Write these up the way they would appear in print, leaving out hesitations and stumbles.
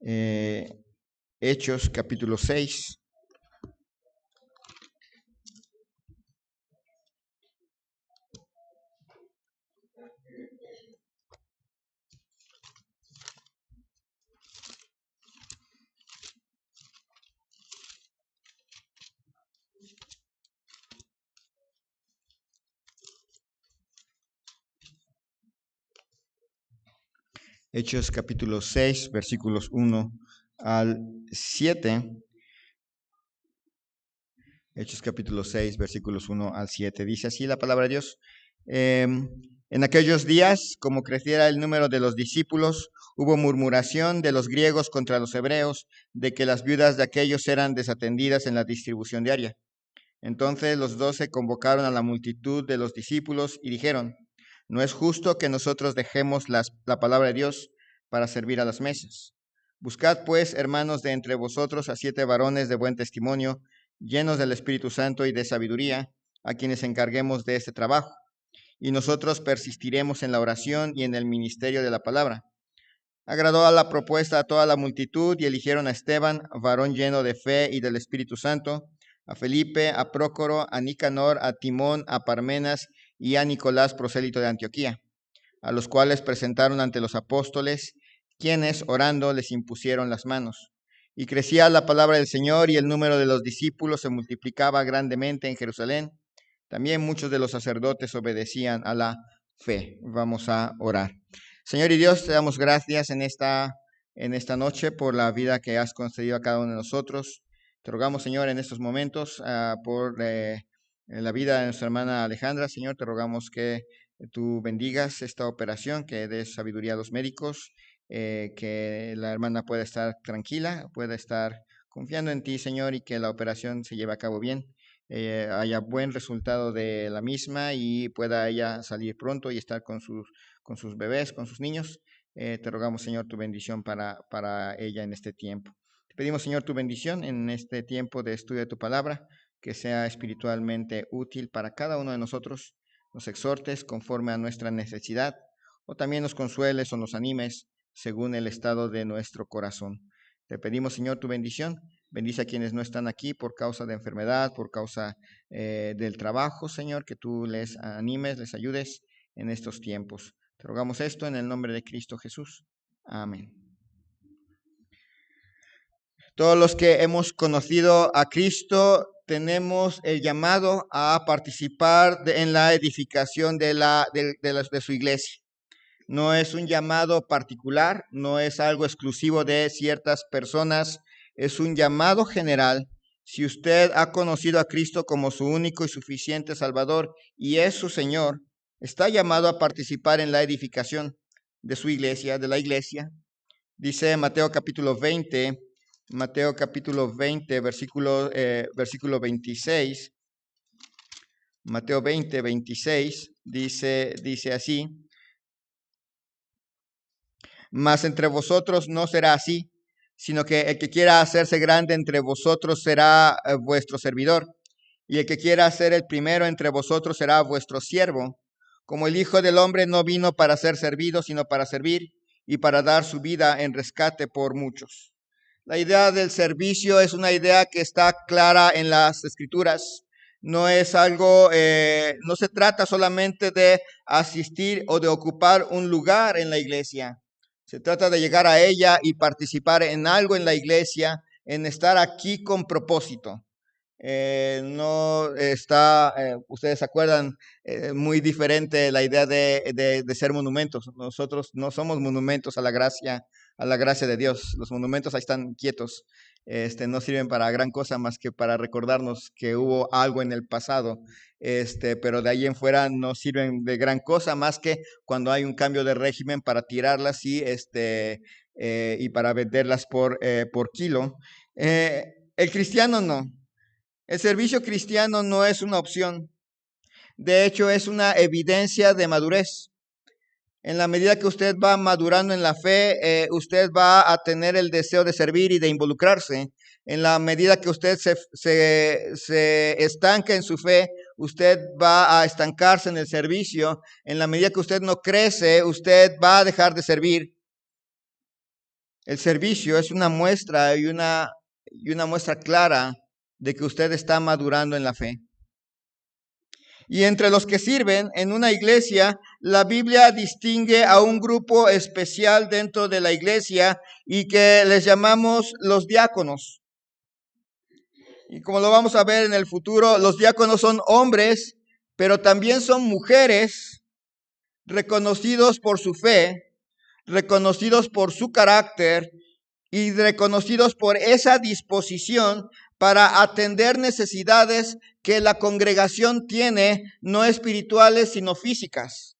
eh, Hechos capítulo 6. Hechos capítulo 6, versículos 1 al 7. Hechos capítulo 6, versículos 1 al 7. Dice así la palabra de Dios. En aquellos días, como creciera el número de los discípulos, hubo murmuración de los griegos contra los hebreos, de que las viudas de aquellos eran desatendidas en la distribución diaria. Entonces los 12 convocaron a la multitud de los discípulos y dijeron: no es justo que nosotros dejemos la palabra de Dios para servir a las mesas. Buscad pues, hermanos, de entre vosotros a 7 varones de buen testimonio, llenos del Espíritu Santo y de sabiduría, a quienes encarguemos de este trabajo. Y nosotros persistiremos en la oración y en el ministerio de la palabra. Agradó a la propuesta a toda la multitud y eligieron a Esteban, varón lleno de fe y del Espíritu Santo, a Felipe, a Prócoro, a Nicanor, a Timón, a Parmenas y a Nicolás, prosélito de Antioquía, a los cuales presentaron ante los apóstoles, quienes, orando, les impusieron las manos. Y crecía la palabra del Señor y el número de los discípulos se multiplicaba grandemente en Jerusalén. También muchos de los sacerdotes obedecían a la fe. Vamos a orar. Señor y Dios, te damos gracias en esta noche por la vida que has concedido a cada uno de nosotros. Te rogamos, Señor, en estos momentos por la vida de nuestra hermana Alejandra. Señor, te rogamos que tú bendigas esta operación, que des sabiduría a los médicos, que la hermana pueda estar tranquila, pueda estar confiando en ti, Señor, y que la operación se lleve a cabo bien. Haya buen resultado de la misma y pueda ella salir pronto y estar con sus bebés, con sus niños. Te rogamos, Señor, tu bendición para ella en este tiempo. Te pedimos, Señor, tu bendición en este tiempo de estudio de tu palabra, que sea espiritualmente útil para cada uno de nosotros. Nos exhortes conforme a nuestra necesidad, o también nos consueles o nos animes según el estado de nuestro corazón. Te pedimos, Señor, tu bendición. Bendice a quienes no están aquí por causa de enfermedad, por causa del trabajo, Señor, que tú les animes, les ayudes en estos tiempos. Te rogamos esto en el nombre de Cristo Jesús. Amén. Todos los que hemos conocido a Cristo tenemos el llamado a participar en la edificación de su iglesia. No es un llamado particular, no es algo exclusivo de ciertas personas, es un llamado general. Si usted ha conocido a Cristo como su único y suficiente Salvador y es su Señor, está llamado a participar en la edificación de su iglesia, de la iglesia. Dice Mateo capítulo 20, versículo 26. Mateo 20, 26 dice así: mas entre vosotros no será así, sino que el que quiera hacerse grande entre vosotros será vuestro servidor, y el que quiera ser el primero entre vosotros será vuestro siervo. Como el Hijo del Hombre no vino para ser servido, sino para servir y para dar su vida en rescate por muchos. La idea del servicio es una idea que está clara en las Escrituras. No es algo, no se trata solamente de asistir o de ocupar un lugar en la iglesia. Se trata de llegar a ella y participar en algo en la iglesia, en estar aquí con propósito. No está, ustedes se acuerdan, muy diferente la idea de ser monumentos. Nosotros no somos monumentos a la gracia de Dios. Los monumentos ahí están quietos. No sirven para gran cosa más que para recordarnos que hubo algo en el pasado. Pero de ahí en fuera no sirven de gran cosa más que cuando hay un cambio de régimen para tirarlas y para venderlas por kilo. El cristiano no. El servicio cristiano no es una opción. De hecho, es una evidencia de madurez. En la medida que usted va madurando en la fe, usted va a tener el deseo de servir y de involucrarse. En la medida que usted se estanca en su fe, usted va a estancarse en el servicio. En la medida que usted no crece, usted va a dejar de servir. El servicio es una muestra y una muestra clara de que usted está madurando en la fe. Y entre los que sirven en una iglesia, la Biblia distingue a un grupo especial dentro de la iglesia y que les llamamos los diáconos. Y como lo vamos a ver en el futuro, los diáconos son hombres, pero también son mujeres reconocidos por su fe, reconocidos por su carácter y reconocidos por esa disposición para atender necesidades que la congregación tiene, no espirituales, sino físicas.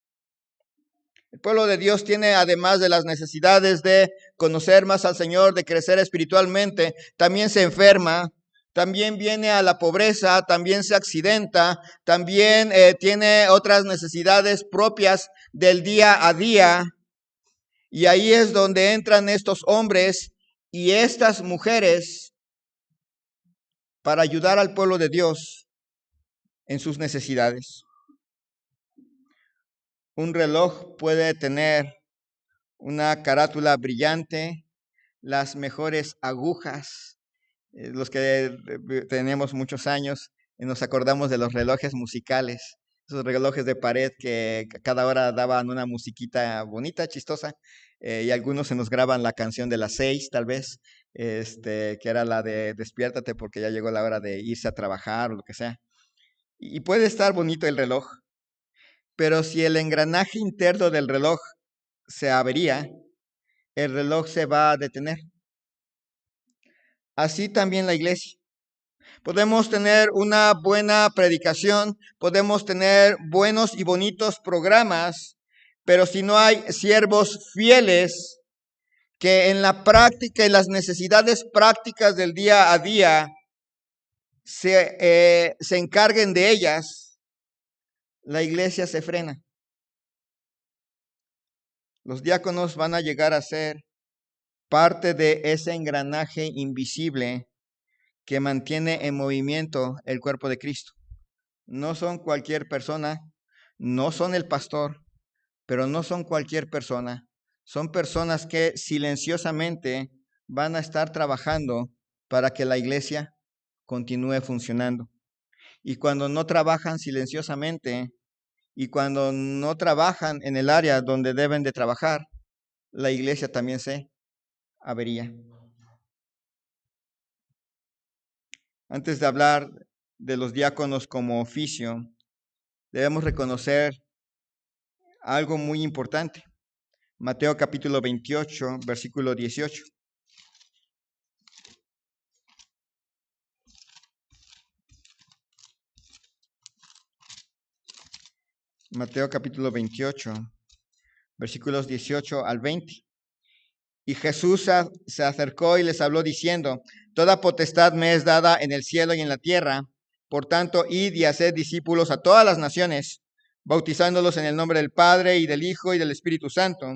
El pueblo de Dios tiene, además de las necesidades de conocer más al Señor, de crecer espiritualmente, también se enferma, también viene a la pobreza, también se accidenta, también tiene otras necesidades propias del día a día. Y ahí es donde entran estos hombres y estas mujeres para ayudar al pueblo de Dios en sus necesidades. Un reloj puede tener una carátula brillante, las mejores agujas. Los que tenemos muchos años nos acordamos de los relojes musicales, esos relojes de pared que cada hora daban una musiquita bonita, chistosa, y algunos se nos graban la canción de las 6 tal vez, que era la de despiértate porque ya llegó la hora de irse a trabajar o lo que sea. Y puede estar bonito el reloj, pero si el engranaje interno del reloj se avería, el reloj se va a detener. Así también la iglesia. Podemos tener una buena predicación, podemos tener buenos y bonitos programas, pero si no hay siervos fieles que en la práctica, en las necesidades prácticas del día a día, se encarguen de ellas, la iglesia se frena. Los diáconos van a llegar a ser parte de ese engranaje invisible que mantiene en movimiento el cuerpo de Cristo. No son cualquier persona, no son el pastor, pero no son cualquier persona. Son personas que silenciosamente van a estar trabajando para que la iglesia continúe funcionando. Y cuando no trabajan silenciosamente y cuando no trabajan en el área donde deben de trabajar, la iglesia también se avería. Antes de hablar de los diáconos como oficio, debemos reconocer algo muy importante. Mateo capítulo 28, versículo 18. Mateo capítulo 28, versículos 18 al 20. Y Jesús se acercó y les habló diciendo: toda potestad me es dada en el cielo y en la tierra. Por tanto, id y haced discípulos a todas las naciones, bautizándolos en el nombre del Padre y del Hijo y del Espíritu Santo,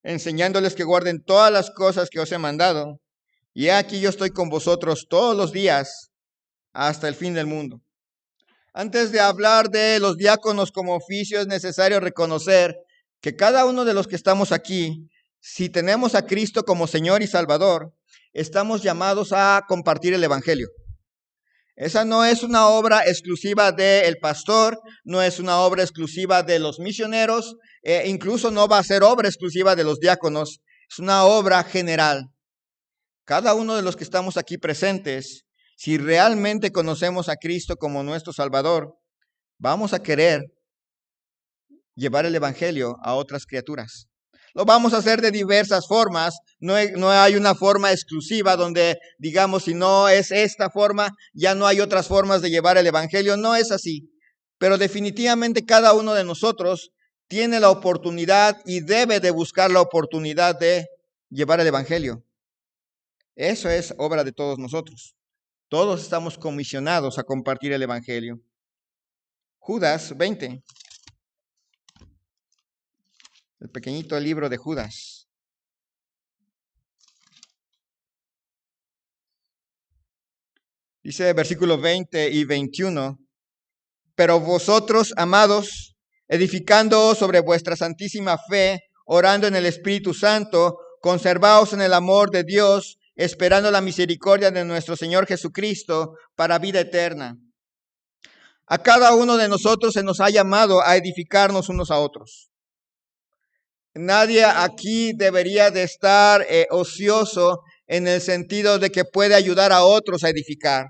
enseñándoles que guarden todas las cosas que os he mandado. Y he aquí yo estoy con vosotros todos los días hasta el fin del mundo. Antes de hablar de los diáconos como oficio, es necesario reconocer que cada uno de los que estamos aquí, si tenemos a Cristo como Señor y Salvador, estamos llamados a compartir el Evangelio. Esa no es una obra exclusiva del pastor, no es una obra exclusiva de los misioneros, incluso no va a ser obra exclusiva de los diáconos, es una obra general. Cada uno de los que estamos aquí presentes, si realmente conocemos a Cristo como nuestro Salvador, vamos a querer llevar el Evangelio a otras criaturas. Lo vamos a hacer de diversas formas. No hay una forma exclusiva donde digamos, si no es esta forma, ya no hay otras formas de llevar el Evangelio. No es así. Pero definitivamente cada uno de nosotros tiene la oportunidad y debe de buscar la oportunidad de llevar el Evangelio. Eso es obra de todos nosotros. Todos estamos comisionados a compartir el Evangelio. Judas 20. El pequeñito libro de Judas. Dice versículos 20 y 21. Pero vosotros, amados, edificando sobre vuestra santísima fe, orando en el Espíritu Santo, conservaos en el amor de Dios, esperando la misericordia de nuestro Señor Jesucristo para vida eterna. A cada uno de nosotros se nos ha llamado a edificarnos unos a otros. Nadie aquí debería de estar ocioso en el sentido de que puede ayudar a otros a edificar.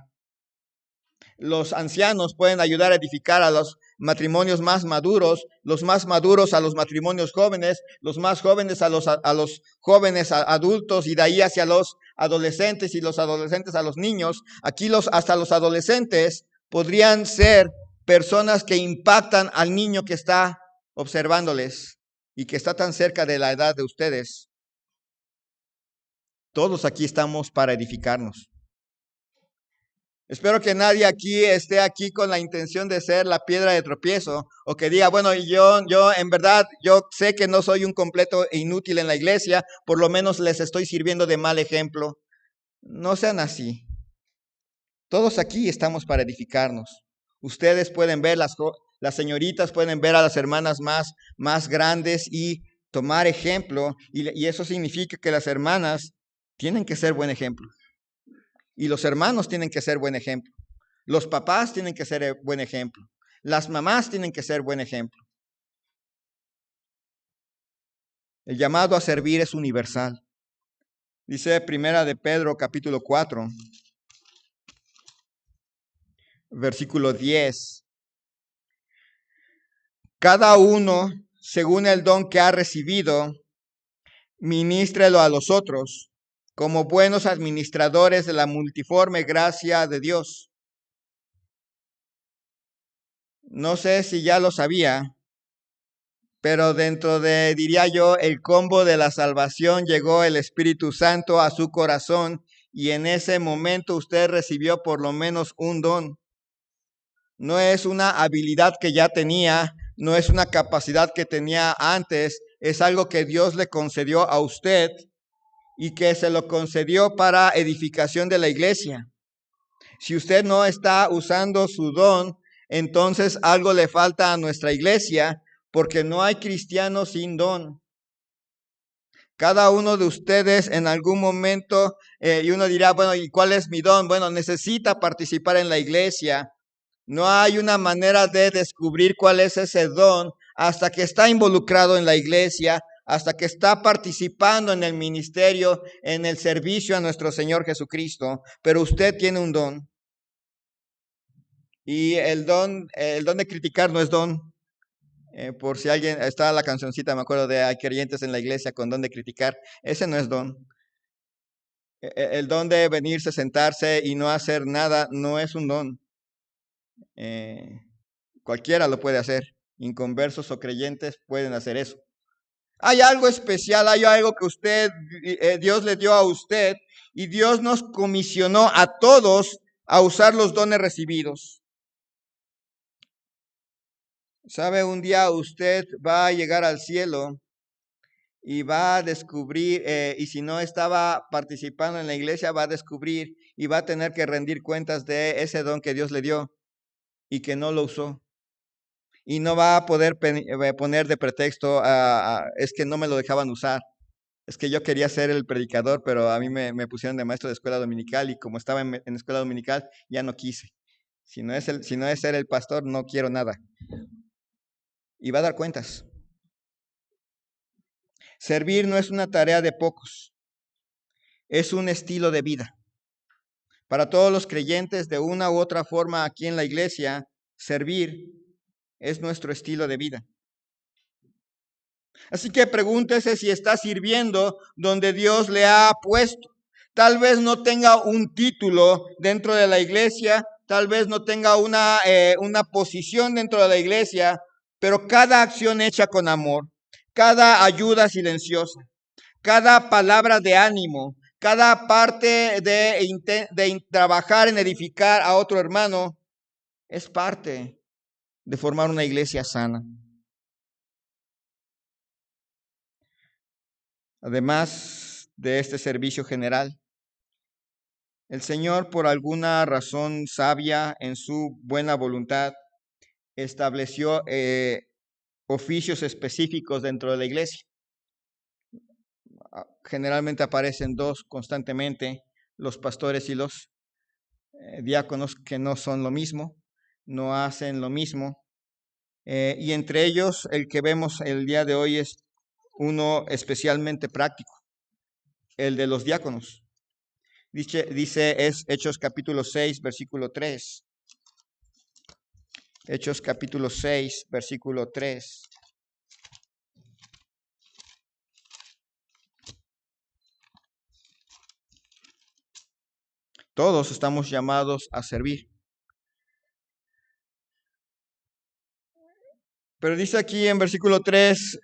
Los ancianos pueden ayudar a edificar a los matrimonios más maduros, los más maduros a los matrimonios jóvenes, los más jóvenes a los jóvenes adultos, y de ahí hacia los adolescentes, y los adolescentes a los niños. Aquí hasta los adolescentes podrían ser personas que impactan al niño que está observándoles y que está tan cerca de la edad de ustedes. Todos aquí estamos para edificarnos. Espero que nadie aquí esté aquí con la intención de ser la piedra de tropiezo, o que diga, bueno, yo en verdad, yo sé que no soy un completo e inútil en la iglesia, por lo menos les estoy sirviendo de mal ejemplo. No sean así. Todos aquí estamos para edificarnos. Ustedes pueden ver, las señoritas pueden ver a las hermanas más grandes y tomar ejemplo, y eso significa que las hermanas tienen que ser buen ejemplo. Y los hermanos tienen que ser buen ejemplo. Los papás tienen que ser buen ejemplo. Las mamás tienen que ser buen ejemplo. El llamado a servir es universal. Dice Primera de Pedro, capítulo 4, versículo 10. Cada uno, según el don que ha recibido, ministrelo a los otros, como buenos administradores de la multiforme gracia de Dios. No sé si ya lo sabía, pero dentro de, diría yo, el combo de la salvación llegó el Espíritu Santo a su corazón, y en ese momento usted recibió por lo menos un don. No es una habilidad que ya tenía, no es una capacidad que tenía antes, es algo que Dios le concedió a usted y que se lo concedió para edificación de la iglesia. Si usted no está usando su don, entonces algo le falta a nuestra iglesia, porque no hay cristianos sin don. Cada uno de ustedes en algún momento, y uno dirá, bueno, ¿y cuál es mi don? Bueno, necesita participar en la iglesia. No hay una manera de descubrir cuál es ese don hasta que está involucrado en la iglesia, hasta que está participando en el ministerio, en el servicio a nuestro Señor Jesucristo. Pero usted tiene un don. Y el don de criticar no es don. Por si alguien, está la cancioncita, me acuerdo de hay creyentes en la iglesia con don de criticar. Ese no es don. El don de venirse, sentarse y no hacer nada no es un don. Cualquiera lo puede hacer. Inconversos o creyentes pueden hacer eso. Hay algo especial, hay algo que Dios le dio a usted, y Dios nos comisionó a todos a usar los dones recibidos. ¿Sabe? Un día usted va a llegar al cielo y va a descubrir, y si no estaba participando en la iglesia, va a descubrir y va a tener que rendir cuentas de ese don que Dios le dio y que no lo usó. Y no va a poder poner de pretexto, es que no me lo dejaban usar. Es que yo quería ser el predicador, pero a mí me pusieron de maestro de escuela dominical, y como estaba en escuela dominical, ya no quise. Si no es ser el pastor, no quiero nada. Y va a dar cuentas. Servir no es una tarea de pocos, es un estilo de vida. Para todos los creyentes, de una u otra forma aquí en la iglesia, servir es nuestro estilo de vida. Así que pregúntese si está sirviendo donde Dios le ha puesto. Tal vez no tenga un título dentro de la iglesia, tal vez no tenga una posición dentro de la iglesia, pero cada acción hecha con amor, cada ayuda silenciosa, cada palabra de ánimo, cada parte de trabajar en edificar a otro hermano, es parte de formar una iglesia sana. Además de este servicio general, el Señor, por alguna razón sabia en su buena voluntad, estableció oficios específicos dentro de la iglesia. generalmente aparecen dos constantemente, los pastores y los diáconos, que no son lo mismo, no hacen lo mismo. Y entre ellos, el que vemos el día de hoy es uno especialmente práctico, el de los diáconos. Dice es Hechos capítulo 6, versículo 3. Hechos capítulo 6, versículo 3. Todos estamos llamados a servir. Pero dice aquí en versículo 3,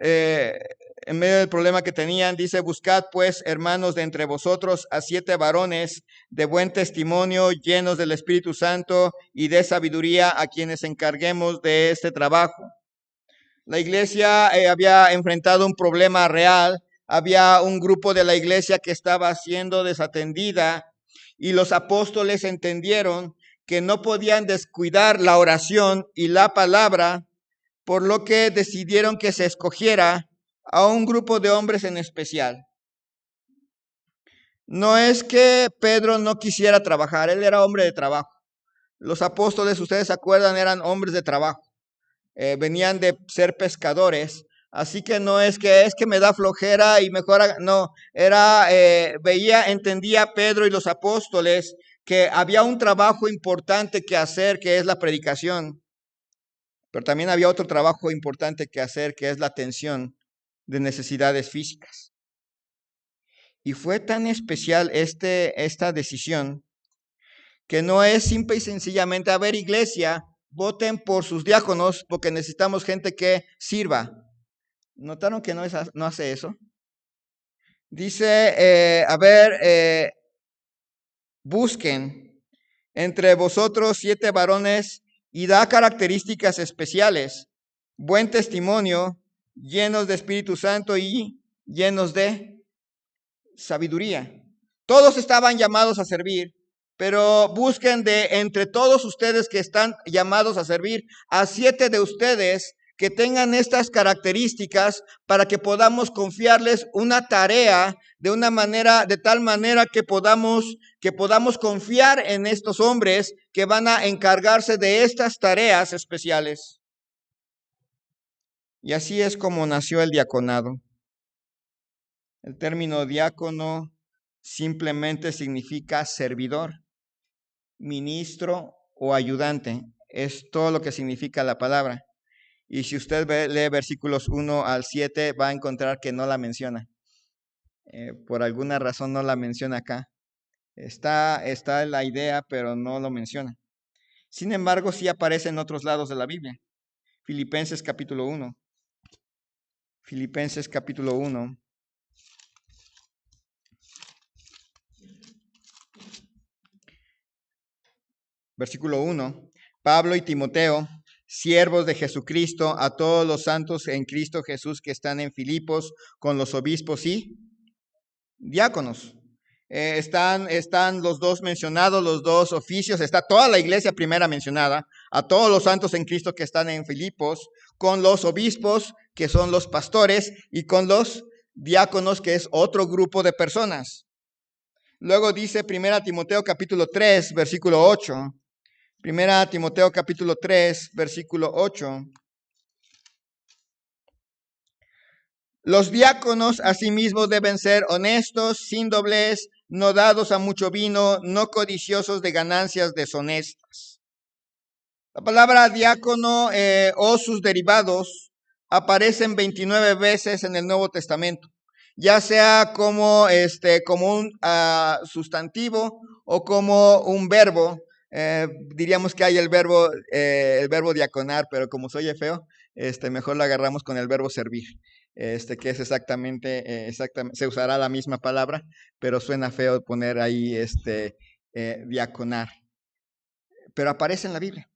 en medio del problema que tenían, dice: buscad pues, hermanos, de entre vosotros a 7 varones de buen testimonio, llenos del Espíritu Santo y de sabiduría, a quienes encarguemos de este trabajo. La iglesia había enfrentado un problema real. Había un grupo de la iglesia que estaba siendo desatendida, y los apóstoles entendieron que no podían descuidar la oración y la palabra, por lo que decidieron que se escogiera a un grupo de hombres en especial. No es que Pedro no quisiera trabajar, él era hombre de trabajo. Los apóstoles, ustedes se acuerdan, eran hombres de trabajo. Venían de ser pescadores, así que no es que me da flojera y mejor, no, entendía Pedro y los apóstoles que había un trabajo importante que hacer, que es la predicación, pero también había otro trabajo importante que hacer, que es la atención de necesidades físicas. Y fue tan especial esta decisión, que no es simple y sencillamente: a ver, iglesia, voten por sus diáconos porque necesitamos gente que sirva. ¿Notaron que no hace eso? Dice, busquen entre vosotros 7 varones y da características especiales: buen testimonio, llenos de Espíritu Santo y llenos de sabiduría. Todos estaban llamados a servir, pero busquen de entre todos ustedes que están llamados a servir, a 7 de ustedes que tengan estas características, para que podamos confiarles una tarea de tal manera que podamos confiar en estos hombres que van a encargarse de estas tareas especiales. Y así es como nació el diaconado. El término diácono simplemente significa servidor, ministro o ayudante. Es todo lo que significa la palabra. Y si usted lee versículos 1 al 7, va a encontrar que no la menciona. Por alguna razón no la menciona acá. Está la idea, pero no lo menciona. Sin embargo, sí aparece en otros lados de la Biblia. Filipenses capítulo 1. Filipenses capítulo 1. Versículo 1. Pablo y Timoteo, siervos de Jesucristo, a todos los santos en Cristo Jesús que están en Filipos, con los obispos y diáconos. Están los dos mencionados, los dos oficios. Está toda la iglesia primera mencionada, a todos los santos en Cristo que están en Filipos, con los obispos, que son los pastores, y con los diáconos, que es otro grupo de personas. Luego dice 1 Timoteo capítulo 3, versículo 8. 1 Timoteo capítulo 3, versículo 8. Los diáconos asimismo deben ser honestos, sin doblez, no dados a mucho vino, no codiciosos de ganancias deshonestas. La palabra diácono o sus derivados aparecen 29 veces en el Nuevo Testamento, ya sea como un sustantivo o como un verbo. Diríamos que hay el verbo diaconar, pero como soy feo, mejor lo agarramos con el verbo servir. Que es exactamente, se usará la misma palabra, pero suena feo poner ahí diaconar. Pero aparece en la Biblia.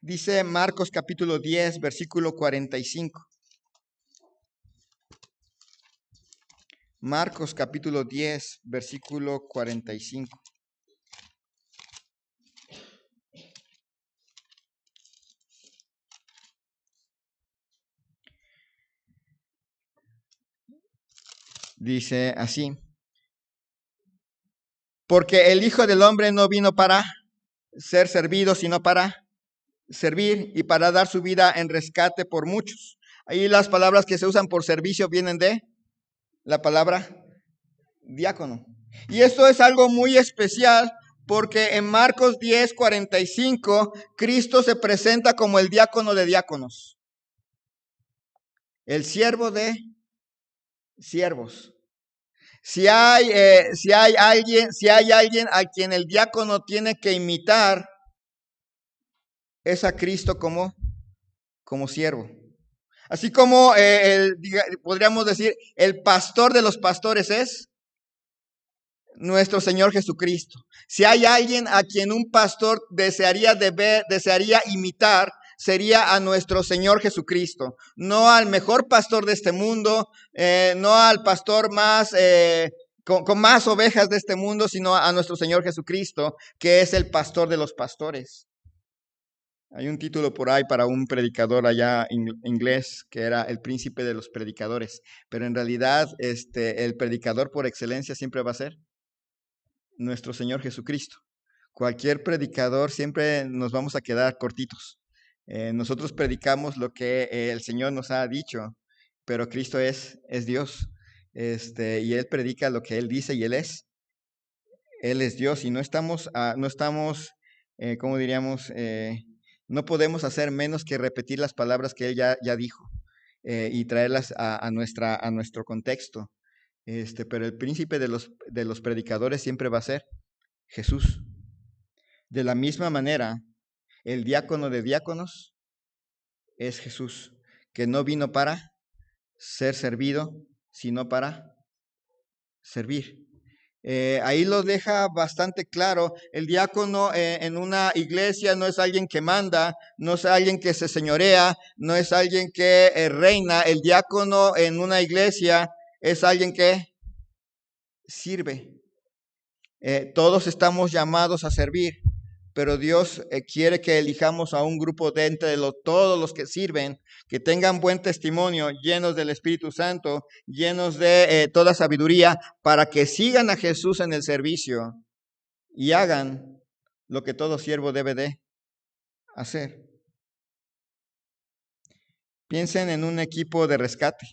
Dice Marcos capítulo 10, versículo 45. Marcos capítulo 10, versículo 45. Dice así: porque el Hijo del Hombre no vino para ser servido, sino para servir y para dar su vida en rescate por muchos. Ahí las palabras que se usan por servicio vienen de la palabra diácono. Y esto es algo muy especial porque en Marcos 10:45 Cristo se presenta como el diácono de diáconos, el siervo de siervos. Si hay alguien a quien el diácono tiene que imitar, es a Cristo como siervo. Así como podríamos decir, el pastor de los pastores es nuestro Señor Jesucristo. Si hay alguien a quien un pastor desearía imitar, sería a nuestro Señor Jesucristo. No al mejor pastor de este mundo, no al pastor más con más ovejas de este mundo, sino a nuestro Señor Jesucristo, que es el pastor de los pastores. Hay un título por ahí para un predicador allá inglés que era el príncipe de los predicadores, pero en realidad el predicador por excelencia siempre va a ser nuestro Señor Jesucristo. Cualquier predicador siempre nos vamos a quedar cortitos. Nosotros predicamos lo que el Señor nos ha dicho, pero Cristo es Dios, y Él predica lo que Él dice y Él es Dios, y no estamos, ¿cómo diríamos? No podemos hacer menos que repetir las palabras que Él ya dijo y traerlas a nuestro contexto. Pero el príncipe de los predicadores siempre va a ser Jesús. De la misma manera, el diácono de diáconos es Jesús, que no vino para ser servido, sino para servir. Ahí lo deja bastante claro. El diácono en una iglesia no es alguien que manda, no es alguien que se señorea, no es alguien que reina. El diácono en una iglesia es alguien que sirve. Todos estamos llamados a servir, pero Dios quiere que elijamos a un grupo de entre todos los que sirven, que tengan buen testimonio, llenos del Espíritu Santo, llenos de toda sabiduría, para que sigan a Jesús en el servicio y hagan lo que todo siervo debe de hacer. Piensen en un equipo de rescate.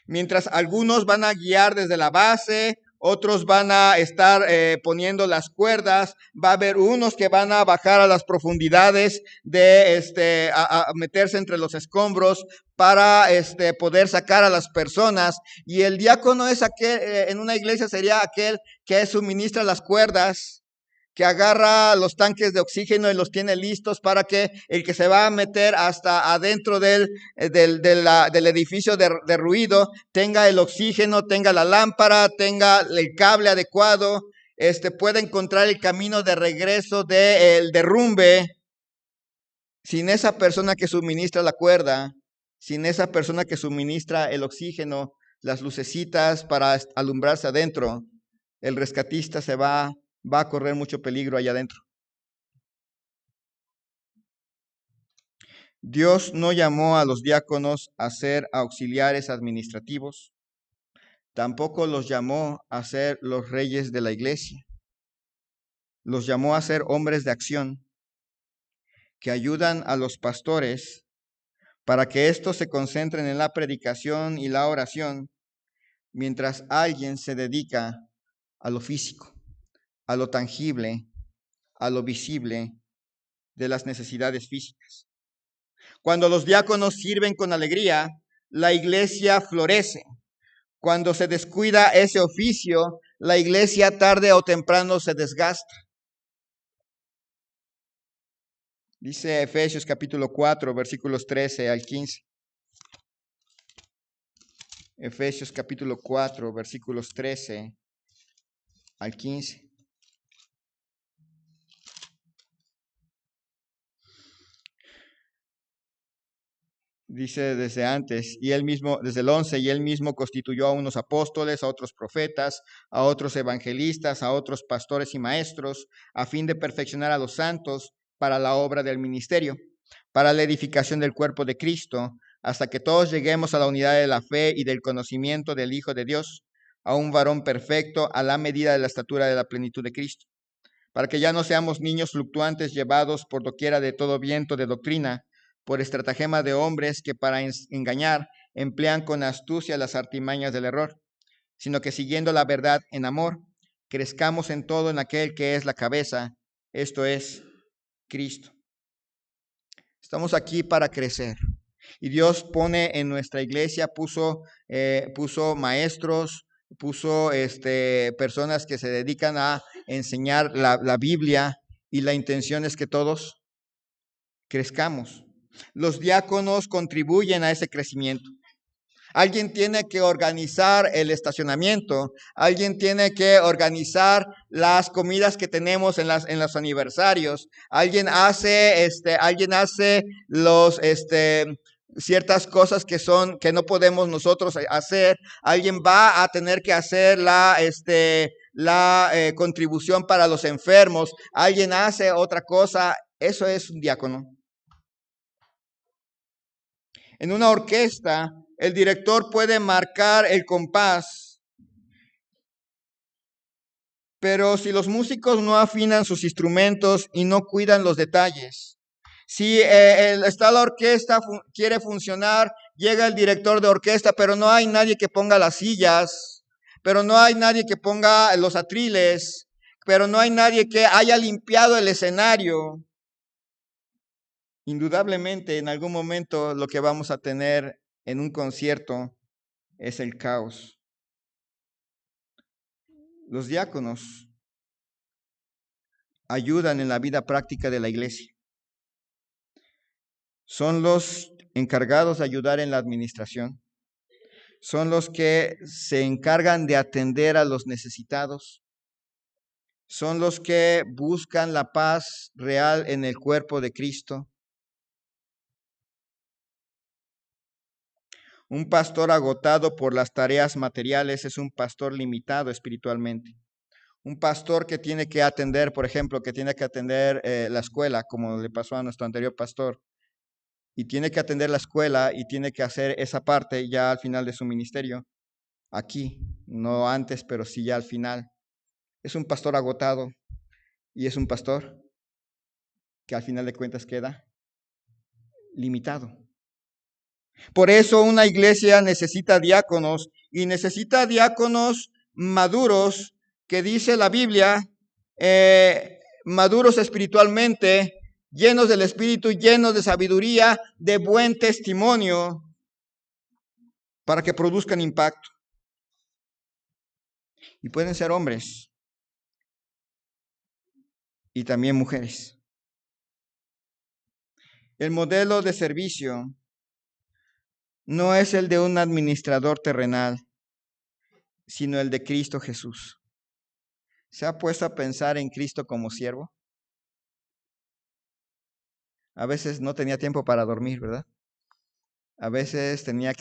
Mientras algunos van a guiar desde la base, otros van a estar poniendo las cuerdas, va a haber unos que van a bajar a las profundidades de a meterse entre los escombros para poder sacar a las personas. Y el diácono es aquel, en una iglesia sería aquel que suministra las cuerdas, que agarra los tanques de oxígeno y los tiene listos para que el que se va a meter hasta adentro del edificio de ruido tenga el oxígeno, tenga la lámpara, tenga el cable adecuado, pueda encontrar el camino de regreso del derrumbe. Sin esa persona que suministra la cuerda, sin esa persona que suministra el oxígeno, las lucecitas para alumbrarse adentro, el rescatista va a correr mucho peligro allá adentro. Dios no llamó a los diáconos a ser auxiliares administrativos, tampoco los llamó a ser los reyes de la iglesia. Los llamó a ser hombres de acción que ayudan a los pastores para que estos se concentren en la predicación y la oración, mientras alguien se dedica a lo físico, a lo tangible, a lo visible de las necesidades físicas. Cuando los diáconos sirven con alegría, la iglesia florece. Cuando se descuida ese oficio, la iglesia tarde o temprano se desgasta. Dice Efesios capítulo 4, versículos 13 al 15. Efesios capítulo 4, versículos 13 al 15. Dice desde antes, y él mismo, desde el 11, y él mismo constituyó a unos apóstoles, a otros profetas, a otros evangelistas, a otros pastores y maestros, a fin de perfeccionar a los santos para la obra del ministerio, para la edificación del cuerpo de Cristo, hasta que todos lleguemos a la unidad de la fe y del conocimiento del Hijo de Dios, a un varón perfecto, a la medida de la estatura de la plenitud de Cristo, para que ya no seamos niños fluctuantes llevados por doquiera de todo viento de doctrina, por estratagema de hombres que para engañar emplean con astucia las artimañas del error, sino que siguiendo la verdad en amor, crezcamos en todo en aquel que es la cabeza, esto es Cristo. Estamos aquí para crecer. Y Dios pone en nuestra iglesia, puso maestros, puso personas que se dedican a enseñar la Biblia, y la intención es que todos crezcamos. Los diáconos contribuyen a ese crecimiento. Alguien tiene que organizar el estacionamiento, alguien tiene que organizar las comidas que tenemos en los aniversarios, alguien hace ciertas cosas que no podemos nosotros hacer, alguien va a tener que hacer la contribución para los enfermos, alguien hace otra cosa. Eso es un diácono. En una orquesta, el director puede marcar el compás, pero si los músicos no afinan sus instrumentos y no cuidan los detalles, si está la orquesta, quiere funcionar, llega el director de orquesta, pero no hay nadie que ponga las sillas, pero no hay nadie que ponga los atriles, pero no hay nadie que haya limpiado el escenario, indudablemente en algún momento lo que vamos a tener en un concierto es el caos. Los diáconos ayudan en la vida práctica de la iglesia. Son los encargados de ayudar en la administración. Son los que se encargan de atender a los necesitados. Son los que buscan la paz real en el cuerpo de Cristo. Un pastor agotado por las tareas materiales es un pastor limitado espiritualmente. Un pastor que tiene que atender, por ejemplo, que tiene que atender la escuela, como le pasó a nuestro anterior pastor, y tiene que atender la escuela y tiene que hacer esa parte ya al final de su ministerio, aquí, no antes, pero sí ya al final. Es un pastor agotado y es un pastor que al final de cuentas queda limitado. Por eso una iglesia necesita diáconos, y necesita diáconos maduros, que dice la Biblia, maduros espiritualmente, llenos del Espíritu, llenos de sabiduría, de buen testimonio, para que produzcan impacto. Y pueden ser hombres y también mujeres. El modelo de servicio no es el de un administrador terrenal, sino el de Cristo Jesús. ¿Se ha puesto a pensar en Cristo como siervo? A veces no tenía tiempo para dormir, ¿verdad? A veces tenía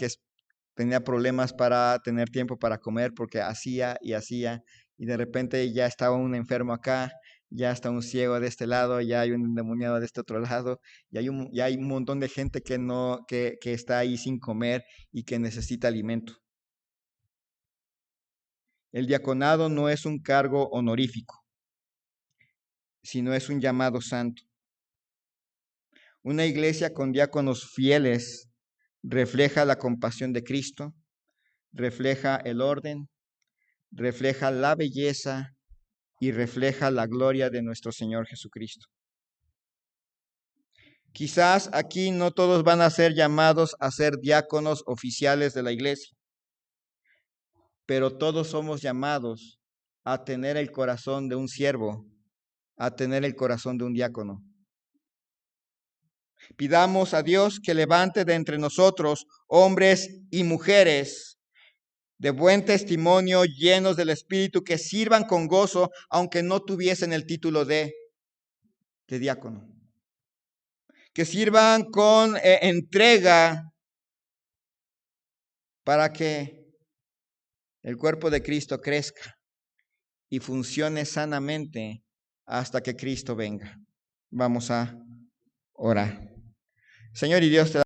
problemas para tener tiempo para comer, porque hacía, y de repente ya estaba un enfermo acá, ya está un ciego de este lado, ya hay un endemoniado de este otro lado, y hay un montón de gente que está ahí sin comer y que necesita alimento. El diaconado no es un cargo honorífico, sino es un llamado santo. Una iglesia con diáconos fieles refleja la compasión de Cristo, refleja el orden, refleja la belleza y refleja la gloria de nuestro Señor Jesucristo. Quizás aquí no todos van a ser llamados a ser diáconos oficiales de la iglesia, pero todos somos llamados a tener el corazón de un siervo, a tener el corazón de un diácono. Pidamos a Dios que levante de entre nosotros hombres y mujeres de buen testimonio, llenos del Espíritu, que sirvan con gozo, aunque no tuviesen el título de diácono. Que sirvan con entrega, para que el cuerpo de Cristo crezca y funcione sanamente hasta que Cristo venga. Vamos a orar. Señor y Dios, te